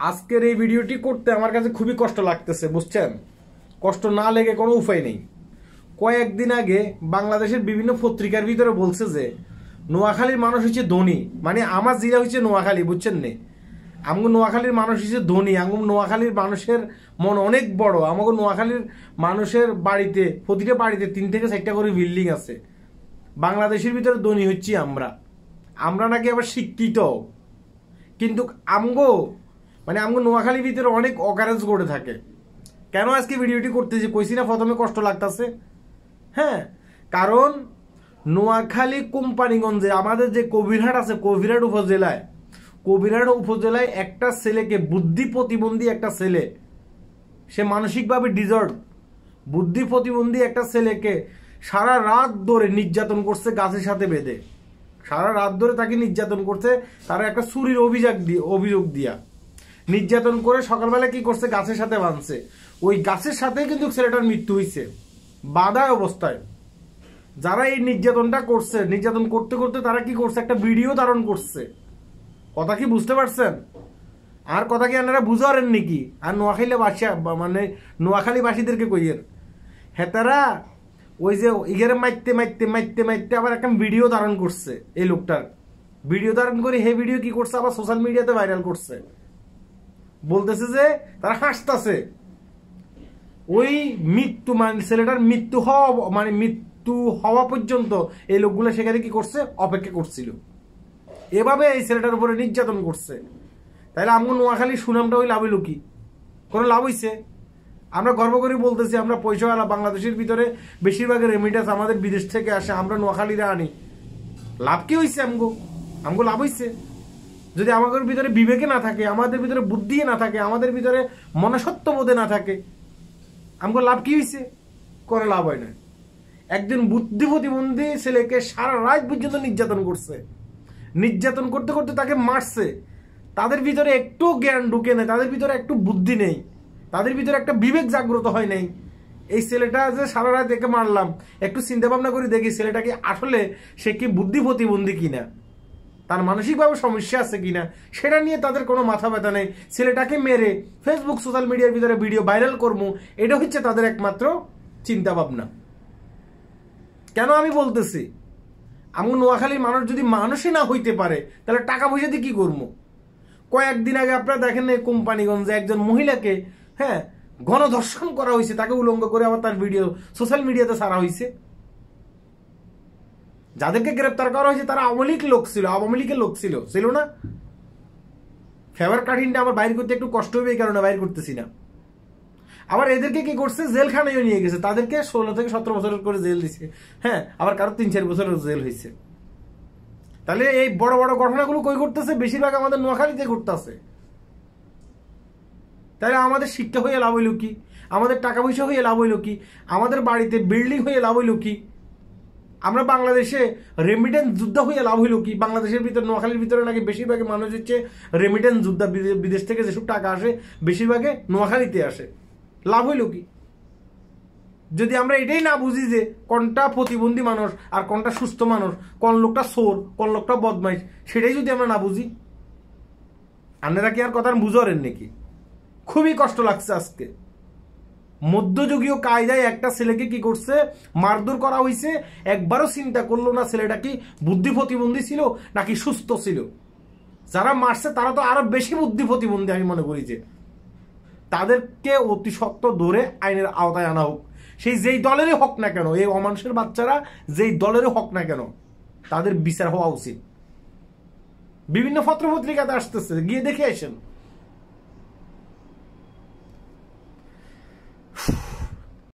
আজকের এই ভিডিওটি করতে আমার কাছে খুবই কষ্ট লাগতেছে, বুঝছেন? কষ্ট না লেগে কোনো উপায় নেই। কয়েকদিন আগে বাংলাদেশের বিভিন্ন পত্রিকার ভিতরে বলছে যে নোয়াখালীর মানুষ হচ্ছে ধনী, মানে আমার জেলা হচ্ছে নোয়াখালী, বুঝছেন নে? আমাকে নোয়াখালীর মানুষ হচ্ছে ধনী, আমাকে নোয়াখালীর মানুষের মন অনেক বড়, আমাকে নোয়াখালীর মানুষের বাড়িতে, প্রতিটা বাড়িতে 3 থেকে 4টা করে বিল্ডিং আছে। বাংলাদেশের ভিতরে ধনী হচ্ছি আমরা নাকি আবার শিক্ষিত, কিন্তু আমগো মানে আমগো নোয়াখালীর ভিতরে অনেক অকারেন্স ঘটে থাকে। কেন আজকে ভিডিওটি করতেছি কইছি না প্রথমে কষ্ট লাগতেছে? হ্যাঁ, কারণ নোয়াখালী কোম্পানিগঞ্জে আমাদের যে কবিরহাট আছে, কবিরহাট উপজেলায় একটা ছেলেকে, বুদ্ধি প্রতিবন্ধী একটা ছেলে, সে মানসিকভাবে ডিজর্ড, বুদ্ধি প্রতিবন্ধী একটা ছেলেকে সারা রাত ধরে নির্যাতন করছে গাছের সাথে বেঁধে, সারা রাত ধরে তাকে নির্যাতন করছে। তারা একটা চুরির অভিযোগ দিয়া নির্যাতন করে সকালবেলা কি করছে, গাছের সাথে বাঁধছে। ওই গাছের সাথে কিন্তু ছেলেটার মৃত্যু হয়েছে বাঁধা অবস্থায়। যারা এই নির্যাতনটা করছে, নির্যাতন করতে করতে তারা কি করছে, একটা ভিডিও ধারণ করছে। কথা কি বুঝতে পারছেন? আর কথা কি আপনারা বুঝারেন নাকি? আর নোয়াখালীবাসীদেরকে কইয়ের হেতারা ওই যে ইগেরে মাইতে আবার একটা ভিডিও ধারণ করছে। এই লোকটার ভিডিও ধারণ করে হে ভিডিও কি করছে, আবার সোশ্যাল মিডিয়াতে ভাইরাল করছে। বলতেছে যে তারা হাসতেছে ওই মৃত্যু, মানে ছেলেটার মৃত্যু হওয়া পর্যন্ত এই লোকগুলো সেখানে কি করছে, অপেক্ষা করছিল। এভাবে এই ছেলেটার উপরে নির্যাতন করছে। তাইলে আমগো নোয়াখালীর সুনামটা ওই লাভ হইল কি? কোনো লাভ হইছে? আমরা গর্ব করে বলতেছি আমরা পয়সাওয়ালা, বাংলাদেশের ভিতরে বেশিরভাগের রেমিটেন্স আমাদের বিদেশ থেকে আসে, আমরা নোয়াখালীরা আনি। লাভ কি হয়েছে? আমগো লাভ হয়েছে? যদি আমাদের ভিতরে বিবেকে না থাকে, আমাদের ভিতরে বুদ্ধি না থাকে, আমাদের ভিতরে মনসত্ববোধে না থাকে, আমগো লাভ কি হয়েছে? কোনো লাভ হয় না। একজন বুদ্ধি প্রতিবন্ধী ছেলেকে সারা রাত পর্যন্ত নির্যাতন করছে, নির্যাতন করতে করতে তাকে মারছে। তাদের ভিতরে একটু জ্ঞান ঢুকে নেই, তাদের ভিতরে একটু বুদ্ধি নেই, তাদের ভিতরে একটা বিবেক জাগ্রত হয় নাই। এই ছেলেটা যে সারা রাত একে মারলাম, একটু চিন্তা ভাবনা করে দেখি ছেলেটাকে আসলে সে কি বুদ্ধি প্রতিবন্ধী কিনা, তার মানসিকভাবে সমস্যা আছে কিনা, সেটা নিয়ে তাদের কোনো মাথা ব্যথা নেই। ছেলেটাকে মেরে ফেসবুক সোশ্যাল মিডিয়ার ভিতরে ভিডিও ভাইরাল করবো, এটা হচ্ছে তাদের একমাত্র চিন্তা ভাবনা। কেন আমি বলতেছি, আমি নোয়াখালীর মানুষ যদি মানুষই না হইতে পারে তাহলে টাকা পয়সা দিয়ে কি করবো? কয়েকদিন আগে আপনারা দেখেন এই কোম্পানিগঞ্জে একজন মহিলাকে গণধর্ষণ করা হয়েছে, তাকে উলঙ্গ করে আবার তার ভিডিও সোশ্যাল মিডিয়াতে ছাড়া হয়েছে। যাদেরকে গ্রেপ্তার করা হয়েছে তারা আওয়ামী লীগের লোক ছিল না? ফেভার কাঠিনটা আমার বাইর করতে একটু কষ্ট হবে, এই কারণে বাইর করতেছি না। আবার এদেরকে কি করছে, জেলখানায় নিয়ে গেছে, তাদেরকে 16 থেকে 17 বছর করে জেল দিছে। আবার কারো 3-4 বছরের জেল হয়েছে। তাহলে এই বড় বড় ঘটনাগুলো কই করতেছে? বেশিরভাগ আমাদের নোয়াখালীতে ঘটতেছে। তাহলে আমাদের শিক্ষা হয়ে লাভ হইল কি? আমাদের টাকা পয়সা হয়ে লাভ হইল কি? আমাদের বাড়িতে বিল্ডিং হয়ে লাভ হইল কি? আমরা বাংলাদেশে রেমিটেন্স যোদ্ধা হয়ে লাভ হইল কি? বাংলাদেশের ভিতরে, নোয়াখালীর ভিতরে নাকি বেশিরভাগে মানুষ হচ্ছে রেমিটেন্স যোদ্ধা, বিদেশ থেকে যেসব টাকা আসে বেশিরভাগে নোয়াখালীতে আসে। লাভ হইল কি? যদি আমরা এটাই না বুঝি যে কোনটা প্রতিবন্ধী মানুষ আর কোনটা সুস্থ মানুষ, কোন লোকটা চোর, কোন লোকটা বদমাইশ, সেটাই যদি আমরা না বুঝি, আপনারা কি আর কথা বুঝারেন নাকি? খুবই কষ্ট লাগছে আজকে। মধ্যযুগীয় কায়দায় একটা ছেলেকে কি করছে, মারধর করা হয়েছে। একবারও চিন্তা করলো না ছেলেটা কি বুদ্ধি প্রতিবন্ধী ছিল নাকি সুস্থ ছিল। যারা মারছে তারা তো আরো বেশি বুদ্ধি প্রতিবন্ধী, আমি মনে করি যে তাদেরকে অতি সত্ত্ব ধরে আইনের আওতায় আনা হোক। সেই যেই দলেরই হোক না কেন, এই অমানুষের বাচ্চারা যেই দলেরই হোক না কেন, তাদের বিচার হওয়া উচিত। বিভিন্ন পত্র পত্রিকাতে আসতেছে, গিয়ে দেখে আসেন।